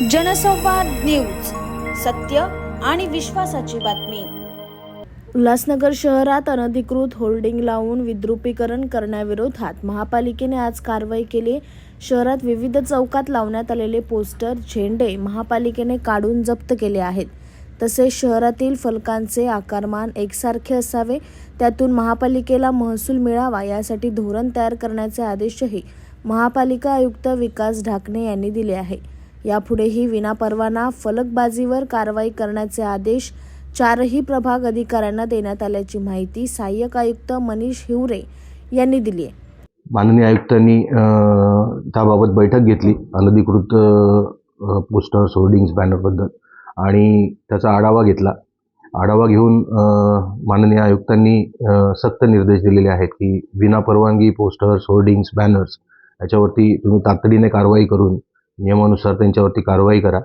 जनसंवाद न्यूज, सत्य आणि विश्वासाची बातमी। उल्हासनगर शहरात अनधिकृत होर्डिंग लावून विद्रुपीकरण करण्याविरोधात महापालिकेने आज कारवाई केली। शहरात विविध चौकात लावण्यात आलेले पोस्टर, झेंडे महापालिकेने काढून जप्त केले आहेत। तसेच शहरातील फलकांचे आकारमान एकसारखे असावे, त्यातून महापालिकेला महसूल मिळावा यासाठी धोरण तयार करण्याचे आदेशही महापालिका आयुक्त विकास ढाकणे यांनी दिले आहे। यापुढेही विनापरवाना फलकबाजीवर कारवाई करण्याचे आदेश चारही प्रभाग अधिकाऱ्यांना देण्यात आल्याची माहिती सहाय्यक आयुक्त मनीष हिवरे यांनी दिली आहे। माननीय आयुक्तांनी त्याबाबत बैठक घेतली अनधिकृत पोस्टर्स, होर्डिंग्स, बॅनरबद्दल आणि त्याचा आढावा घेतला। आढावा घेऊन माननीय आयुक्तांनी सक्त निर्देश दिलेले आहेत की विनापरवानगी पोस्टर्स, होर्डिंग्स, बॅनर्स याच्यावरती तुम्ही तातडीने कारवाई करून नियमानुसार त्यांच्यावरती कारवाई करा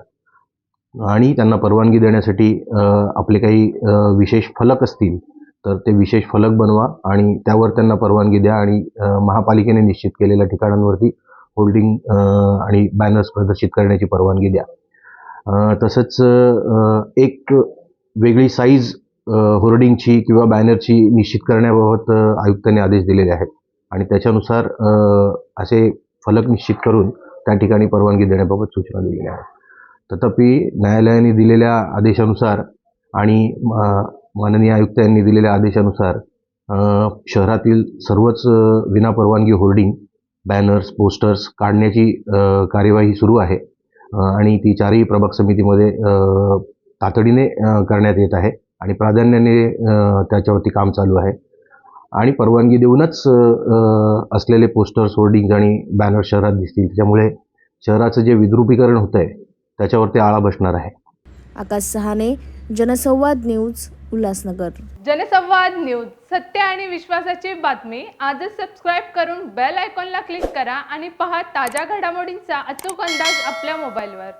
आणि त्यांना परवानगी देण्यासाठी आपले काही विशेष फलक असतील तर ते विशेष फलक बनवा आणि त्यावर त्यांना परवानगी द्या आणि महापालिकेने निश्चित केलेल्या ठिकाणांवरती होल्डिंग आणि बॅनर्स प्रदर्शित करण्याची परवानगी द्या। तसंच एक वेगळी साईज होर्डिंगची किंवा बॅनरची निश्चित करण्याबाबत आयुक्तांनी आदेश दिलेले आहेत आणि त्याच्यानुसार असे फलक निश्चित करून त्या ठिकाणी परवानगी देण्याबाबत सूचना दिलेल्या आहेत। तथापि न्यायालयाने दिलेल्या आदेशानुसार आणि माननीय आयुक्त यांनी दिलेल्या आदेशानुसार शहरातील सर्वच विनापरवानगी होर्डिंग, बॅनर्स, पोस्टर्स काढण्याची कार्यवाही सुरू आहे आणि ती चारही प्रभाग समितीमध्ये तातडीने करण्यात येत आहे आणि प्राधान्याने त्याच्यावरती काम चालू आहे आणि परवानगी देऊनच असलेले पोस्टर्स, होर्डिंग्स आणि बॅनर शहरात दिसतील। त्यामुळे शहराचं जे विद्रुपीकरण होत आहे त्याच्यावरती आळा बसणार आहे। आकाश सहाने, जनसंवाद न्यूज, उल्हासनगर। जनसंवाद न्यूज, सत्य आणि विश्वासाची बातमी। आजच सबस्क्राईब करून बेल आयकॉनला क्लिक करा आणि पहा ताज्या घडामोडींचा अचूक अंदाज आपल्या मोबाईलवर।